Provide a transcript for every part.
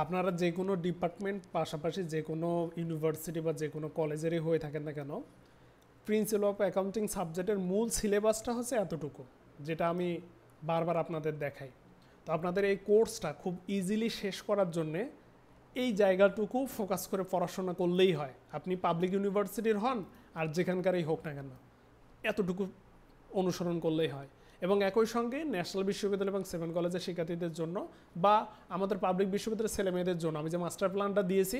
আপনারা যে কোনো ডিপার্টমেন্ট পাশাপাশি যে কোনো ইউনিভার্সিটি বা যে কোনো কলেজেরই হয়ে থাকেন না কেন, প্রিন্সিপাল অফ অ্যাকাউন্টিং সাবজেক্টের মূল সিলেবাসটা হচ্ছে এতটুকু, যেটা আমি বারবার আপনাদের দেখাই। তো আপনাদের এই কোর্সটা খুব ইজিলি শেষ করার জন্যে এই জায়গাটুকু ফোকাস করে পড়াশোনা করলেই হয়। আপনি পাবলিক ইউনিভার্সিটির হন আর যেখানকারই হোক না কেন, এতটুকু অনুসরণ করলেই হয়। এবং একই সঙ্গে ন্যাশনাল বিশ্ববিদ্যালয় এবং 7 কলেজের শিক্ষার্থীদের জন্য বা আমাদের পাবলিক বিশ্ববিদ্যালয়ের ছেলেমেয়েদের জন্য আমি যে মাস্টার প্ল্যানটা দিয়েছি,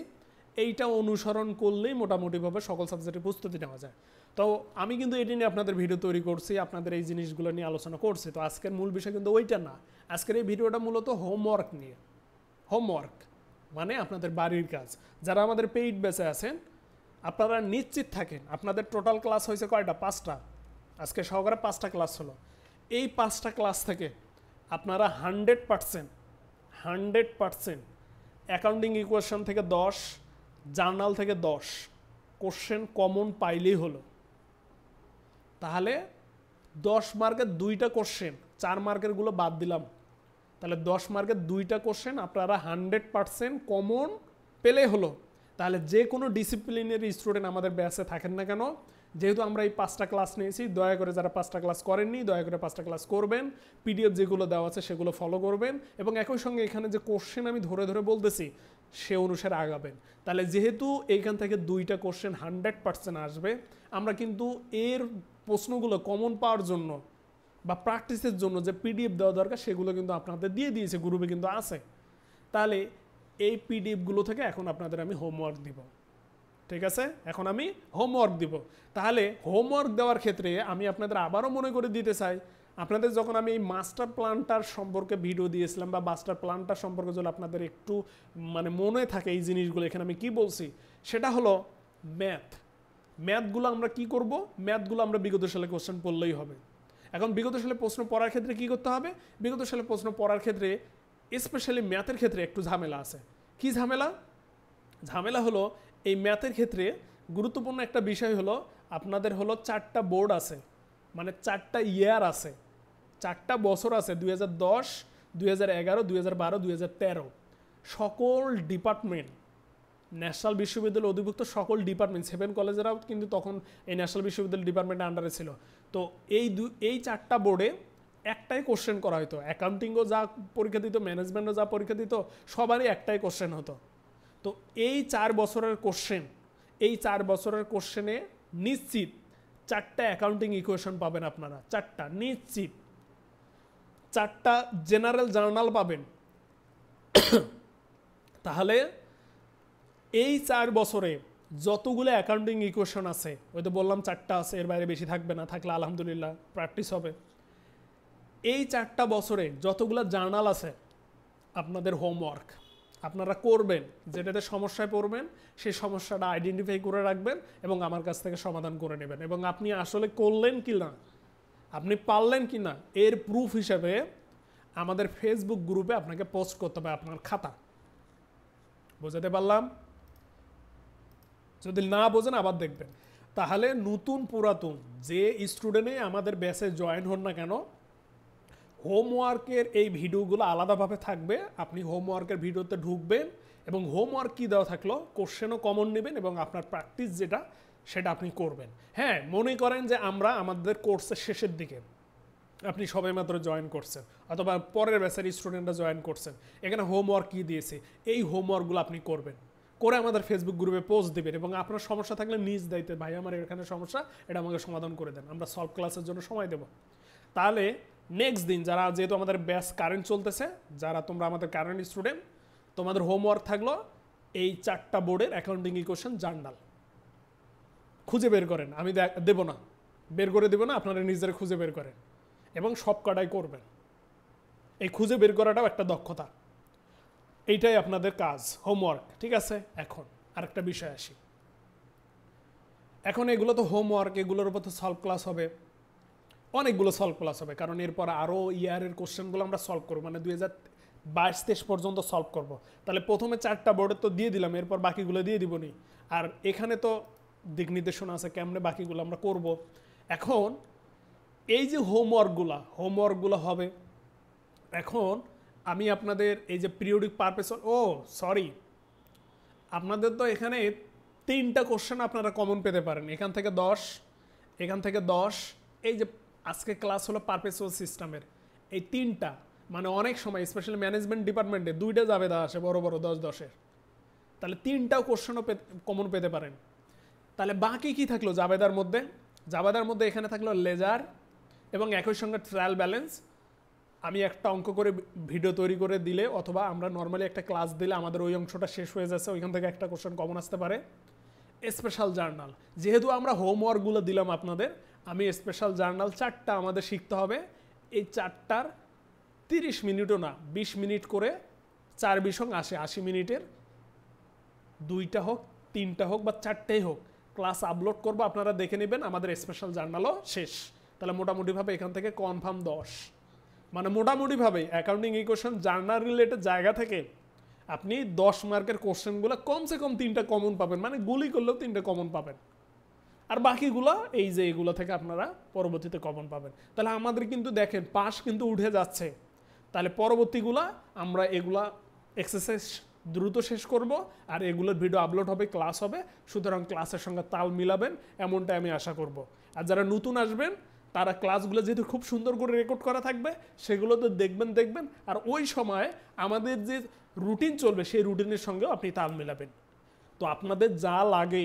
এইটা অনুসরণ করলেই মোটামুটিভাবে সকল সাবজেক্টের প্রস্তুতি নেওয়া যায়। তো আমি কিন্তু এটি নিয়ে আপনাদের ভিডিও তৈরি করছি, আপনাদের এই জিনিসগুলো নিয়ে আলোচনা করছি। তো আজকের মূল বিষয় কিন্তু ওইটা না। আজকের এই ভিডিওটা মূলত হোমওয়ার্ক নিয়ে। হোমওয়ার্ক মানে আপনাদের বাড়ির কাজ। যারা আমাদের পেইড ব্যাচে আছেন, আপনারা নিশ্চিত থাকেন আপনাদের টোটাল ক্লাস হয়েছে কয়টা? 5টা। আজকে সহকারে 5টা ক্লাস হলো। এই 5টা ক্লাস থেকে আপনারা 100% অ্যাকাউন্টিং ইকুয়েশন থেকে 10, জার্নাল থেকে 10 কোশ্চেন কমন পাইলেই হলো। তাহলে 10 মার্কের 2টা কোশ্চেন, 4 মার্কেরগুলো বাদ দিলাম, তাহলে 10 মার্কের 2টা কোশ্চেন আপনারা 100% কমন পেলে হলো। তাহলে যে কোনো ডিসিপ্লিনের স্টুডেন্ট আমাদের ব্যাচে থাকেন না কেন, যেহেতু আমরা এই 5টা ক্লাস নিয়েছি, দয়া করে যারা 5টা ক্লাস করেননি দয়া করে 5টা ক্লাস করবেন। পিডিএফ যেগুলো দেওয়া আছে সেগুলো ফলো করবেন এবং একই সঙ্গে এখানে যে কোশ্চেন আমি ধরে ধরে বলতেছি সে অনুসারে আগাবেন। তাহলে যেহেতু এইখান থেকে 2টা কোশ্চেন 100% আসবে, আমরা কিন্তু এর প্রশ্নগুলো কমন পাওয়ার জন্য বা প্র্যাকটিসের জন্য যে পিডিএফ দেওয়া দরকার সেগুলো কিন্তু আপনাদের দিয়ে দিয়েছে, গ্রুপে কিন্তু আছে। তাহলে এই পিডিএফগুলো থেকে এখন আপনাদের আমি হোমওয়ার্ক দিব। ঠিক আছে, এখন আমি হোমওয়ার্ক দিব। তাহলে হোমওয়ার্ক দেওয়ার ক্ষেত্রে আমি আপনাদের আবারও মনে করে দিতে চাই, আপনাদের যখন আমি এই মাস্টার প্ল্যানটার সম্পর্কে ভিডিও দিয়েছিলাম বা মাস্টার প্ল্যানটার সম্পর্কে যদি আপনাদের একটু মানে মনে থাকে এই জিনিসগুলো, এখানে আমি কি বলছি সেটা হলো ম্যাথগুলো আমরা কি করব, ম্যাথগুলো আমরা বিগত সালে কোশ্চেন পড়লেই হবে। এখন বিগত সালে প্রশ্ন পড়ার ক্ষেত্রে কি করতে হবে? বিগত সালে প্রশ্ন পড়ার ক্ষেত্রে স্পেশালি ম্যাথের ক্ষেত্রে একটু ঝামেলা আছে। কি ঝামেলা? ঝামেলা হলো এই ম্যাথের ক্ষেত্রে গুরুত্বপূর্ণ একটা বিষয় হলো আপনাদের হলো 4টা বোর্ড আছে, মানে 4টা ইয়ার আছে, 4টা বছর আছে, 2010, 2011, 2012, 2013। সকল ডিপার্টমেন্ট, ন্যাশনাল বিশ্ববিদ্যালয় অধিভুক্ত সকল ডিপার্টমেন্ট, 7 কলেজেরাও কিন্তু তখন এই ন্যাশনাল বিশ্ববিদ্যালয় ডিপার্টমেন্টের আন্ডারে ছিল। তো এই 4টা বোর্ডে একটাই কোশ্চেন করা হতো। অ্যাকাউন্টিংও যা পরীক্ষা দিত, ম্যানেজমেন্টও যা পরীক্ষা দিত, সবারই একটাই কোশ্চেন হতো। তো এই 4 বছরের কোশ্চেন, এই 4 বছরের কোশ্চেনে নিশ্চিত 4টা অ্যাকাউন্টিং ইকুয়েশন পাবেন আপনারা, 4টা নিশ্চিত। 4টা জেনারেল জার্নাল পাবেন। তাহলে এই 4 বছরে যতগুলো অ্যাকাউন্টিং ইকুয়েশন আছে, ওই তো বললাম 4টা আছে, এর বাইরে বেশি থাকবে না, থাকলে আলহামদুলিল্লাহ প্র্যাকটিস হবে। এই 4টা বছরে যতগুলো জার্নাল আছে আপনাদের হোমওয়ার্ক আপনারা করবেন, যেটাতে সমস্যায় পড়বেন সেই সমস্যাটা আইডেন্টিফাই করে রাখবেন এবং আমার কাছ থেকে সমাধান করে নেবেন। এবং আপনি আসলে করলেন কি না, আপনি পারলেন কি না, এর প্রুফ হিসেবে আমাদের ফেসবুক গ্রুপে আপনাকে পোস্ট করতে হবে আপনার খাতা। বোঝাতে পারলাম? যদি না বোঝেন আবার দেখবেন। তাহলে নতুন পুরাতন যে স্টুডেন্টে আমাদের ব্যাচে জয়েন হন না কেন, হোমওয়ার্কের এই ভিডিওগুলো আলাদাভাবে থাকবে। আপনি হোমওয়ার্কের ভিডিওতে ঢুকবেন এবং হোমওয়ার্ক কী দেওয়া থাকলো কোশ্চেনও কমন নেবেন এবং আপনার প্র্যাকটিস যেটা সেটা আপনি করবেন। হ্যাঁ, মনে করেন যে আমরা আমাদের কোর্সের শেষের দিকে, আপনি সবাই মাত্র জয়েন করছেন অথবা পরের ব্যাচের স্টুডেন্টরা জয়েন করছেন, এখানে হোমওয়ার্ক কী দিয়েছে এই হোমওয়ার্কগুলো আপনি করবেন, করে আমাদের ফেসবুক গ্রুপে পোস্ট দেবেন এবং আপনার সমস্যা থাকলে নিজ দায়িত্বে, ভাই আমার এখানে সমস্যা, এটা আমাকে সমাধান করে দেন, আমরা সলভ ক্লাসের জন্য সময় দেব। তাহলে নেক্সট দিন যারা, যেহেতু আমাদের ব্যাচ কারেন্ট চলতেছে, যারা তোমরা আমাদের কারেন্ট স্টুডেন্ট, তোমাদের হোমওয়ার্ক থাকলো এই 4টা বোর্ডের অ্যাকাউন্টিং ইকুয়েশন জার্নাল খুঁজে বের করেন। আমি দেব না, বের করে দেবো না, আপনারা নিজেরা খুঁজে বের করেন এবং সব কটাই করবেন। এই খুঁজে বের করাটাও একটা দক্ষতা, এইটাই আপনাদের কাজ, হোমওয়ার্ক। ঠিক আছে, এখন আরেকটা বিষয় আসি। এখন এগুলো তো হোমওয়ার্ক, এগুলোর উপর তো সলভ ক্লাস হবে, অনেকগুলো সলভ ক্লাস হবে, কারণ এরপর আরও ইয়ারের কোশ্চেনগুলো আমরা সলভ করবো, মানে 2022-23 পর্যন্ত সলভ করব। তাহলে প্রথমে 4টা বোর্ডের তো দিয়ে দিলাম, এরপর বাকিগুলো দিয়ে দিব নি। আর এখানে তো দিক নির্দেশনা আছে কেমনে বাকিগুলো আমরা করব। এখন এই যে হোমওয়ার্কগুলো হবে, এখন আমি আপনাদের এই যে পিরিয়ডিক পারপাস, সরি, আপনাদের তো এখানে 3টা কোশ্চেন আপনারা কমন পেতে পারেন, এখান থেকে 10, এখান থেকে 10। এই যে আজকে ক্লাস হলো পারপেচুয়াল সিস্টেমের, এই 3টা মানে অনেক সময় স্পেশালি ম্যানেজমেন্ট ডিপার্টমেন্টে 2টা জাবেদা আসে বড় বড় 10-10-এর, তাহলে 3টাও কোশ্চেনও কমন পেতে পারেন। তাহলে বাকি কি থাকলো জাবেদার মধ্যে? জাবেদার মধ্যে এখানে থাকলো লেজার এবং একই সঙ্গে ট্রায়াল ব্যালেন্স। আমি একটা অঙ্ক করে ভিডিও তৈরি করে দিলে অথবা আমরা নর্মালি একটা ক্লাস দিলে আমাদের ওই অংশটা শেষ হয়ে যাচ্ছে, ওইখান থেকে একটা কোশ্চেন কমন আসতে পারে। স্পেশাল জার্নাল, যেহেতু আমরা হোমওয়ার্কগুলো দিলাম আপনাদের, আমি স্পেশাল জার্নাল 4টা আমাদের শিখতে হবে। এই 4টার 30 মিনিটও না 20 মিনিট করে 4-20 80 মিনিটের 2টা হোক 3টা হোক বা 4টাই হোক ক্লাস আপলোড করবো, আপনারা দেখে নেবেন। আমাদের স্পেশাল জার্নালও শেষ। তাহলে মোটামুটিভাবে এখান থেকে কনফার্ম 10, মানে মোটামুটিভাবে অ্যাকাউন্টিং ইকুয়েশন জার্নাল রিলেটেড জায়গা থেকে আপনি 10 মার্কের কোশ্চেনগুলো কমসে কম 3টা কমন পাবেন, মানে গুলি করলেও 3টা কমন পাবেন। আর বাকিগুলো এই যে এগুলো থেকে আপনারা পরবর্তীতে কমন পাবেন। তাহলে আমাদের কিন্তু দেখেন পাস কিন্তু উঠে যাচ্ছে। তাহলে পরবর্তীগুলা আমরা এগুলা এক্সারসাইজ দ্রুত শেষ করব, আর এগুলোর ভিডিও আপলোড হবে, ক্লাস হবে। সুতরাং ক্লাসের সঙ্গে তাল মিলাবেন এমনটাই আমি আশা করব। আর যারা নতুন আসবেন তারা ক্লাসগুলো যেহেতু খুব সুন্দর করে রেকর্ড করা থাকবে সেগুলো তো দেখবেন। আর ওই সময় আমাদের যে রুটিন চলবে সেই রুটিনের সঙ্গেও আপনি তাল মেলাবেন। তো আপনাদের যা লাগে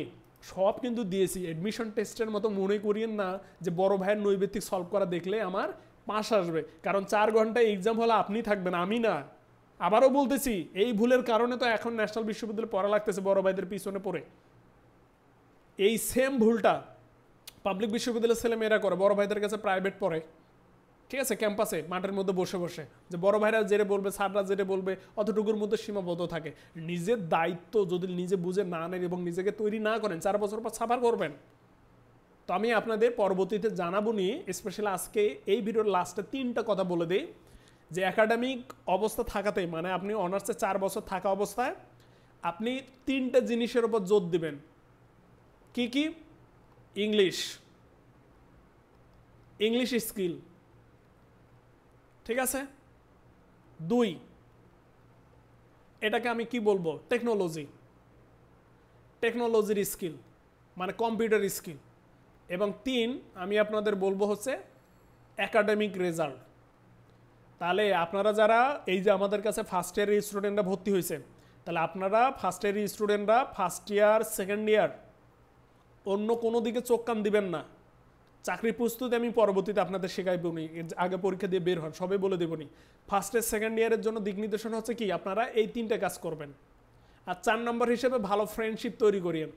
সব কিন্তু দিয়েছি। অ্যাডমিশন টেস্টের মতো মনে করিয়েন না যে বড় ভাইয়ের নৈবেত্তিক সলভ করা দেখলে আমার পাস আসবে, কারণ 4 ঘন্টায় এক্সাম হলে আপনি থাকবেন, আমি না। আবারও বলতেছি, এই ভুলের কারণে তো এখন ন্যাশনাল বিশ্ববিদ্যালয়ে পড়া লাগতেছে বড় ভাইদের পিছনে পড়ে। এই সেম ভুলটা পাবলিক বিশ্ববিদ্যালয়ের ছেলেমেয়েরা করে, বড় ভাইদের কাছে প্রাইভেট পড়ে, ঠিক আছে, ক্যাম্পাসে মাঠের মধ্যে বসে বসে, যে বড় ভাইরা যেটা বলবে স্যাররা যেটা বলবে অতটুকুর মধ্যে সীমাবদ্ধ থাকে। নিজের দায়িত্ব যদি নিজে বুঝে না নেন এবং নিজেকে তৈরি না করেন 4 বছর পর সাফার করবেন। তো আমি আপনাদের পরবর্তীতে জানাবো নিয়ে, স্পেশালি আজকে এই ভিডিওর লাস্টে 3টা কথা বলে দিই যে একাডেমিক অবস্থা থাকাতে, মানে আপনি অনার্সে 4 বছর থাকা অবস্থায় আপনি 3টে জিনিসের উপর জোর দিবেন। কি কি? ইংলিশ স্কিল, ঠিক আছে। 2, এটাকে আমি কি বলবো, টেকনোলজির স্কিল, মানে কম্পিউটার স্কিল। এবং 3 আমি আপনাদের বলবো হচ্ছে একাডেমিক রেজাল্ট। তাহলে আপনারা যারা এই যে আমাদের কাছে ফার্স্ট ইয়ারের স্টুডেন্টরা ভর্তি হয়েছে, তাহলে আপনারা ফার্স্ট ইয়ারের স্টুডেন্টরা ফার্স্ট ইয়ার সেকেন্ড ইয়ার অন্য কোনো দিকে চোখ কান দিবেন না। চাকরির প্রস্তুতি আমি পরবর্তীতে আপনাদের শেখাইব নি, আগে পরীক্ষা দিয়ে বের হন সবে বলে দেবো নি। ফার্স্ট ইয়ার সেকেন্ড ইয়ারের জন্য দিক নির্দেশনা হচ্ছে কি, আপনারা এই 3টে কাজ করবেন। আর 4 নম্বর হিসেবে ভালো ফ্রেন্ডশিপ তৈরি করিয়েন,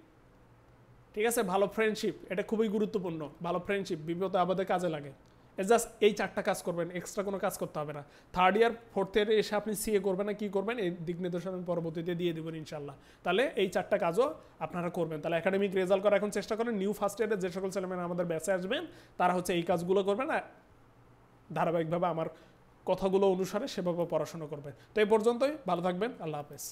ঠিক আছে। ভালো ফ্রেন্ডশিপ এটা খুবই গুরুত্বপূর্ণ, ভালো ফ্রেন্ডশিপ বিপদে আপদে কাজে লাগে। জাস্ট এই 4টা কাজ করবেন, এক্সট্রা কোনো কাজ করতে হবে না। থার্ড ইয়ার ফোর্থ ইয়ারে এসে আপনি সিএ করবেন না কি করবেন, এই দিক নির্দেশনা পরবর্তীতে দিয়ে দেবেন ইনশাল্লাহ। তাহলে এই 4টা কাজও আপনারা করবেন। তাহলে একাডেমিক রেজাল্ট করা এখন চেষ্টা করেন। নিউ ফার্স্ট ইয়ারে যে সকল ছেলেমেয়েরা আমাদের ব্যাচে আসবেন তারা হচ্ছে এই কাজগুলো করবেন, আর ধারাবাহিকভাবে আমার কথাগুলো অনুসারে সেভাবে পড়াশোনা করবেন। তো এই পর্যন্তই, ভালো থাকবেন, আল্লাহ হাফেজ।